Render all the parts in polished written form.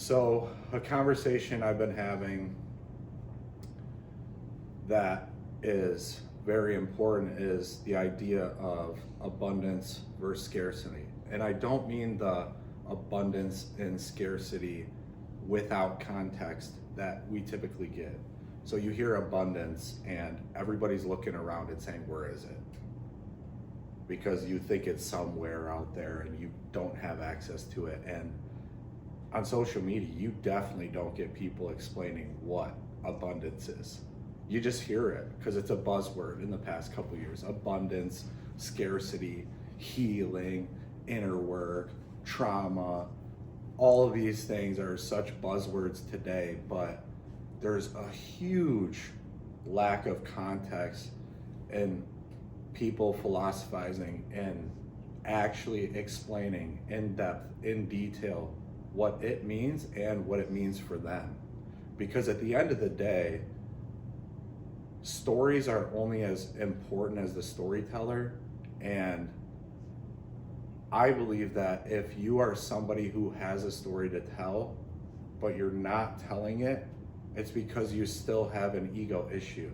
So, a conversation I've been having that is very important is the idea of abundance versus scarcity. And I don't mean the abundance and scarcity without context that we typically get. So you hear abundance and everybody's looking around and saying, where is it? Because you think it's somewhere out there and you don't have access to it. And on social media, you definitely don't get people explaining what abundance is. You just hear it because it's a buzzword in the past couple of years. Abundance, scarcity, healing, inner work, trauma. All of these things are such buzzwords today, but there's a huge lack of context and people philosophizing and actually explaining in depth, in detail, what it means and what it means for them. Because at the end of the day, stories are only as important as the storyteller. And I believe that if you are somebody who has a story to tell, but you're not telling it, it's because you still have an ego issue.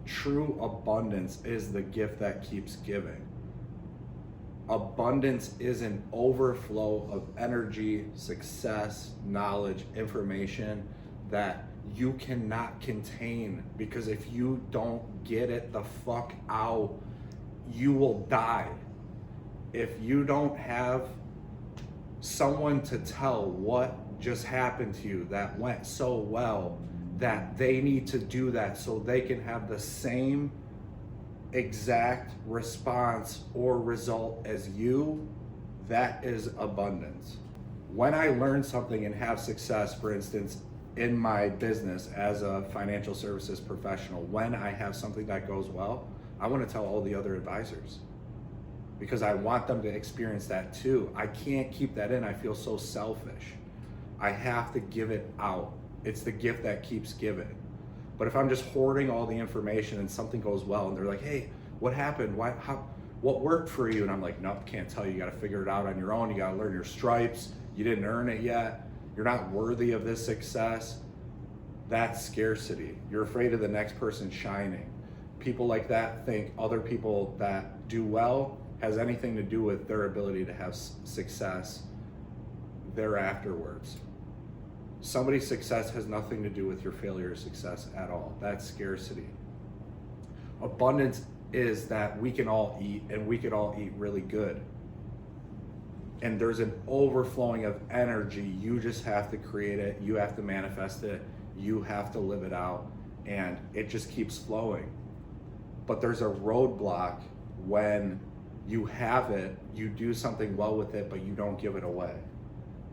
True abundance is the gift that keeps giving. Abundance is an overflow of energy, success, knowledge, information that you cannot contain, because if you don't get it the fuck out, you will die. If you don't have someone to tell what just happened to you that went so well that they need to do that so they can have the same exact response or result as you, that is abundance. When I learn something and have success, for instance, in my business as a financial services professional, when I have something that goes well, I want to tell all the other advisors because I want them to experience that too. I can't keep that in. I feel so selfish. I have to give it out. It's the gift that keeps giving. But if I'm just hoarding all the information and something goes well and they're like, hey, what happened? What worked for you? And I'm like, nope, can't tell you. You got to figure it out on your own. You got to learn your stripes. You didn't earn it yet. You're not worthy of this success. That's scarcity. You're afraid of the next person shining. People like that think other people that do well has anything to do with their ability to have success thereafterwards. Somebody's success has nothing to do with your failure or success at all. That's scarcity. Abundance is that we can all eat and we could all eat really good. And there's an overflowing of energy. You just have to create it. You have to manifest it. You have to live it out. And it just keeps flowing. But there's a roadblock when you have it, you do something well with it, but you don't give it away.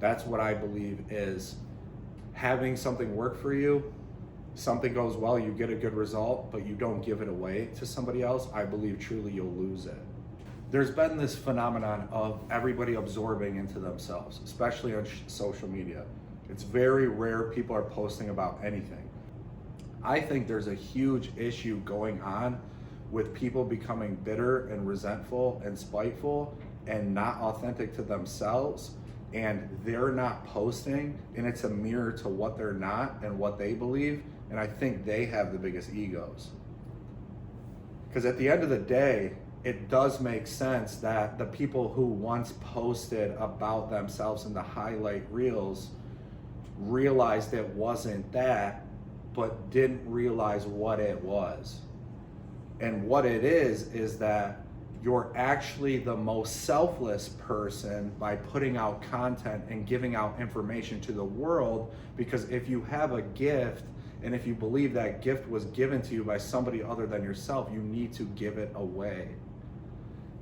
That's what I believe is having something work for you. Something goes well, you get a good result, but you don't give it away to somebody else. I believe truly you'll lose it. There's been this phenomenon of everybody absorbing into themselves, especially on social media. It's very rare people are posting about anything. I think there's a huge issue going on with people becoming bitter and resentful and spiteful and not authentic to themselves, and they're not posting, and it's a mirror to what they're not and what they believe, and I think they have the biggest egos. Because at the end of the day, it does make sense that the people who once posted about themselves in the highlight reels realized it wasn't that, but didn't realize what it was. And what it is that you're actually the most selfless person by putting out content and giving out information to the world, because if you have a gift and if you believe that gift was given to you by somebody other than yourself, you need to give it away.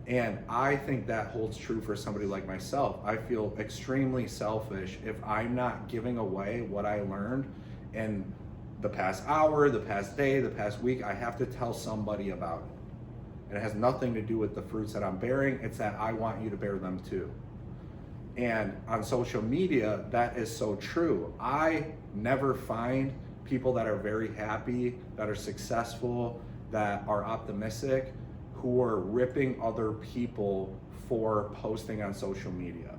And I think that holds true for somebody like myself. I feel extremely selfish if I'm not giving away what I learned. And the past hour, the past day, the past week, I have to tell somebody about it. And it has nothing to do with the fruits that I'm bearing. It's that I want you to bear them too. And on social media, that is so true. I never find people that are very happy, that are successful, that are optimistic, who are ripping other people for posting on social media.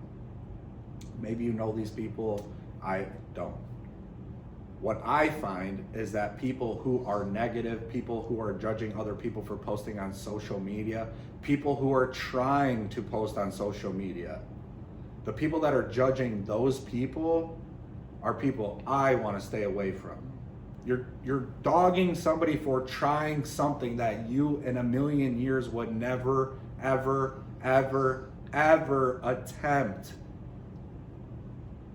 Maybe you know these people I don't. What I find is that people who are negative, people who are judging other people for posting on social media, people who are trying to post on social media, the people that are judging those people are people I want to stay away from. You're dogging somebody for trying something that you in a million years would never, ever, ever, ever attempt.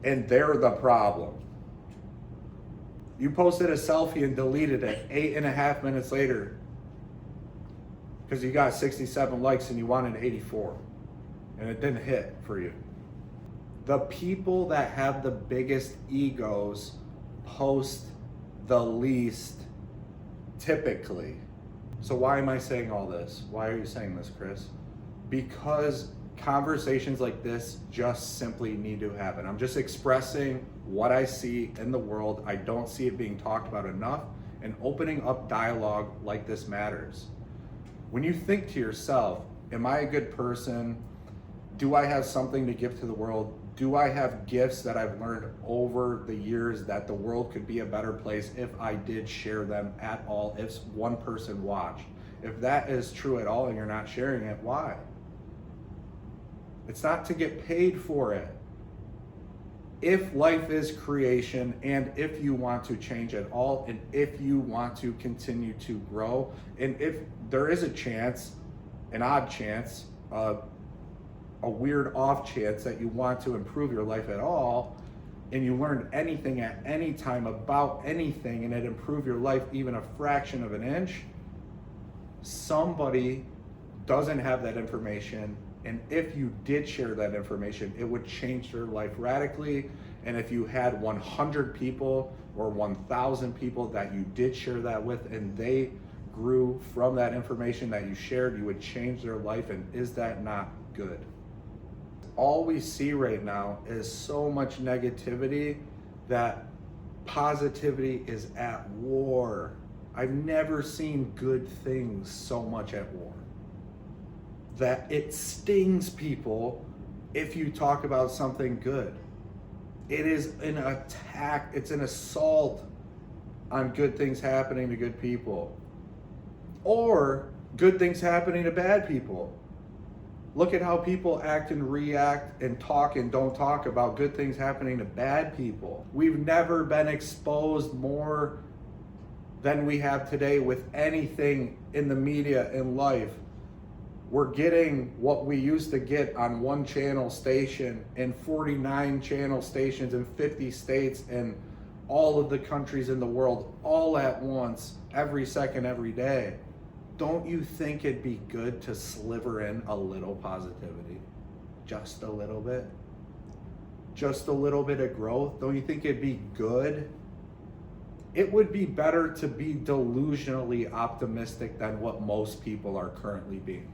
And they're the problem. You posted a selfie and deleted it 8.5 minutes later because you got 67 likes and you wanted 84 and it didn't hit for you. The people that have the biggest egos post the least typically. So why am I saying all this? Why are you saying this, Chris? Because conversations like this just simply need to happen. I'm just expressing what I see in the world. I don't see it being talked about enough, and opening up dialogue like this matters. When you think to yourself, am I a good person? Do I have something to give to the world? Do I have gifts that I've learned over the years that the world could be a better place if I did share them at all, if one person watched? If that is true at all and you're not sharing it, why? It's not to get paid for it. If life is creation, and if you want to change at all, and if you want to continue to grow, and if there is a chance, an odd chance, a weird off chance that you want to improve your life at all, and you learned anything at any time about anything, and it improved your life even a fraction of an inch, somebody doesn't have that information. And if you did share that information, it would change their life radically. And if you had 100 people or 1,000 people that you did share that with, and they grew from that information that you shared, you would change their life. And is that not good? All we see right now is so much negativity that positivity is at war. I've never seen good things so much at war. That it stings people if you talk about something good. It is an attack, it's an assault on good things happening to good people, or good things happening to bad people. Look at how people act and react and talk and don't talk about good things happening to bad people. We've never been exposed more than we have today with anything in the media in life. We're getting what we used to get on one channel station and 49 channel stations in 50 states and all of the countries in the world all at once, every second, every day. Don't you think it'd be good to sliver in a little positivity? Just a little bit? Just a little bit of growth? Don't you think it'd be good? It would be better to be delusionally optimistic than what most people are currently being.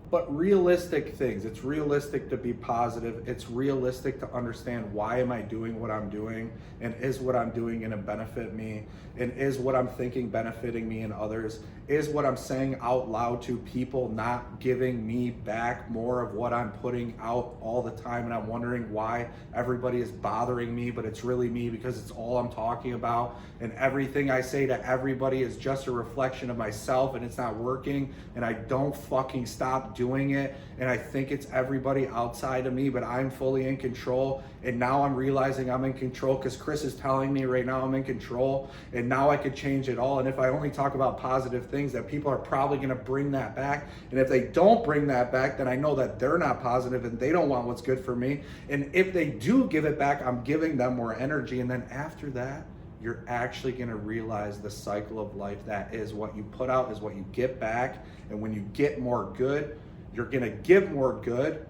But realistic things, it's realistic to be positive. It's realistic to understand, why am I doing what I'm doing? And is what I'm doing going to benefit me? And is what I'm thinking benefiting me and others? Is what I'm saying out loud to people not giving me back more of what I'm putting out all the time? And I'm wondering why everybody is bothering me, but it's really me because it's all I'm talking about. And everything I say to everybody is just a reflection of myself, and it's not working. And I don't fucking stop doing it, and I think it's everybody outside of me, but I'm fully in control. And now I'm realizing I'm in control because Chris is telling me right now I'm in control, and now I could change it all. And if I only talk about positive things, that people are probably going to bring that back. And if they don't bring that back, then I know that they're not positive and they don't want what's good for me. And if they do give it back, I'm giving them more energy. And then after that, you're actually going to realize the cycle of life. That is, what you put out is what you get back. And when you get more good, you're going to give more good.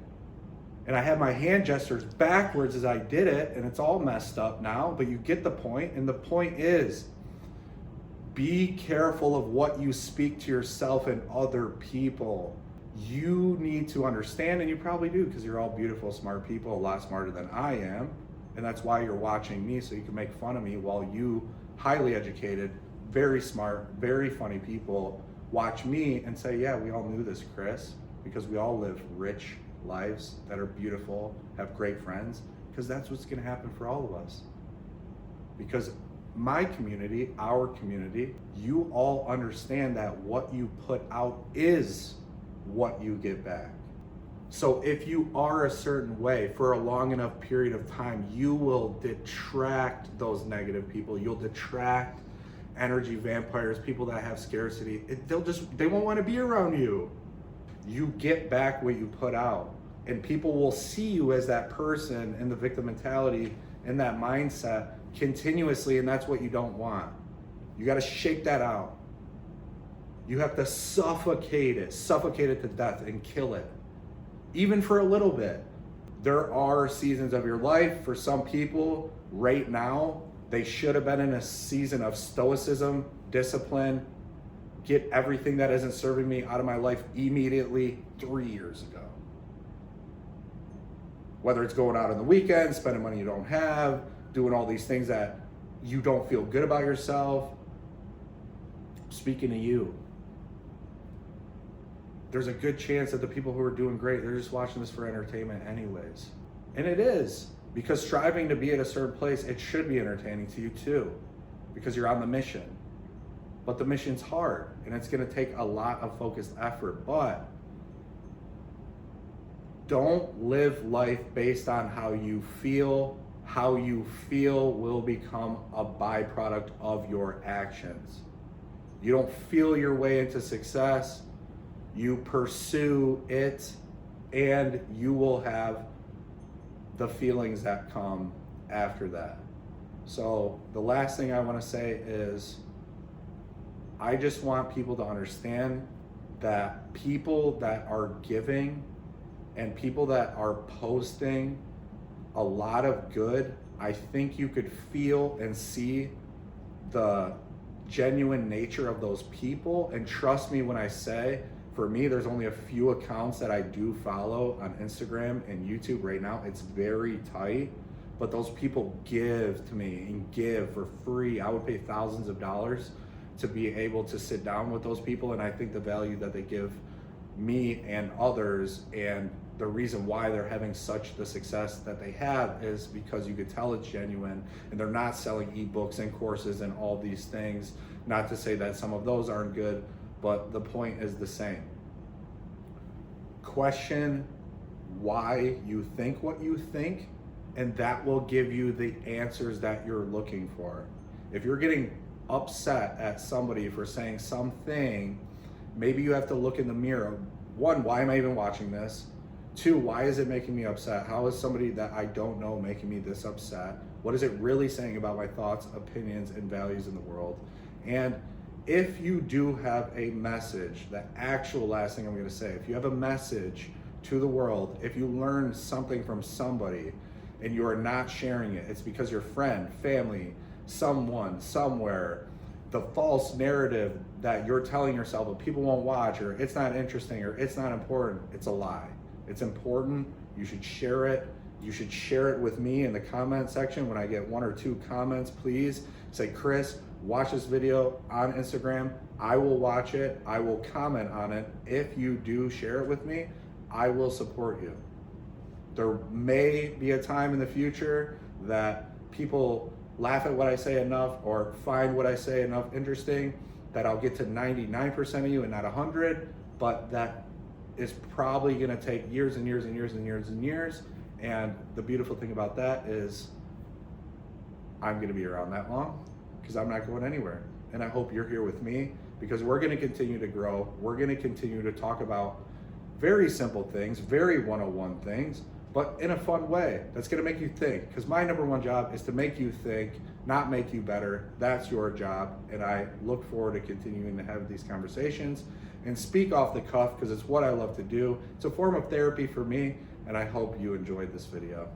And I have my hand gestures backwards as I did it, and it's all messed up now, but you get the point. And the point is, be careful of what you speak to yourself and other people. You need to understand, and you probably do, because you're all beautiful, smart people, a lot smarter than I am. And that's why you're watching me, so you can make fun of me, while you, highly educated, very smart, very funny people, watch me and say, yeah, we all knew this, Chris, because we all live rich lives that are beautiful, have great friends, because that's what's going to happen for all of us. because my community, our community, you all understand that what you put out is what you get back. So if you are a certain way for a long enough period of time, you will detract those negative people. You'll detract energy vampires, people that have scarcity. They won't want to be around you. You get back what you put out, and people will see you as that person in the victim mentality and that mindset continuously, and that's what you don't want. You got to shake that out. You have to suffocate it to death and kill it, even for a little bit. There are seasons of your life. For some people right now, they should have been in a season of stoicism, discipline, get everything that isn't serving me out of my life immediately 3 years ago. Whether it's going out on the weekend, spending money you don't have, doing all these things that you don't feel good about yourself. Speaking to you, there's a good chance that the people who are doing great, they're just watching this for entertainment anyways. And it is, because striving to be at a certain place, it should be entertaining to you too, because you're on the mission. But the mission's hard, and it's gonna take a lot of focused effort. But don't live life based on how you feel. How you feel will become a byproduct of your actions. You don't feel your way into success. You pursue it, and you will have the feelings that come after that. So the last thing I want to say is, I just want people to understand that people that are giving and people that are posting a lot of good, I think you could feel and see the genuine nature of those people. And trust me when I say, for me, there's only a few accounts that I do follow on Instagram and YouTube right now. It's very tight, but those people give to me and give for free. I would pay thousands of dollars to be able to sit down with those people. And I think the value that they give me and others, and the reason why they're having such the success that they have, is because you could tell it's genuine, and they're not selling ebooks and courses and all these things. Not to say that some of those aren't good, but the point is the same. Question why you think what you think, and that will give you the answers that you're looking for. If you're getting upset at somebody for saying something, maybe you have to look in the mirror. One, why am I even watching this? Two, why is it making me upset? How is somebody that I don't know making me this upset? What is it really saying about my thoughts, opinions, and values in the world? And if you do have a message, the actual last thing I'm going to say, if you have a message to the world, if you learn something from somebody and you are not sharing it, it's because your friend, family, someone, somewhere, the false narrative that you're telling yourself that people won't watch, or it's not interesting, or it's not important, it's a lie. It's important. You should share it. You should share it with me in the comment section. When I get 1 or 2 comments, please say, Chris, watch this video on Instagram. I will watch it. I will comment on it. If you do share it with me, I will support you. There may be a time in the future that people laugh at what I say enough, or find what I say enough interesting, that I'll get to 99% of you and not 100, but that is probably gonna take years and years and years and years and years. And the beautiful thing about that is I'm gonna be around that long, because I'm not going anywhere. And I hope you're here with me, because we're gonna continue to grow. We're gonna continue to talk about very simple things, very 101 things, but in a fun way that's gonna make you think. Because my number one job is to make you think, not make you better. That's your job. And I look forward to continuing to have these conversations and speak off the cuff, because it's what I love to do. It's a form of therapy for me, and I hope you enjoyed this video.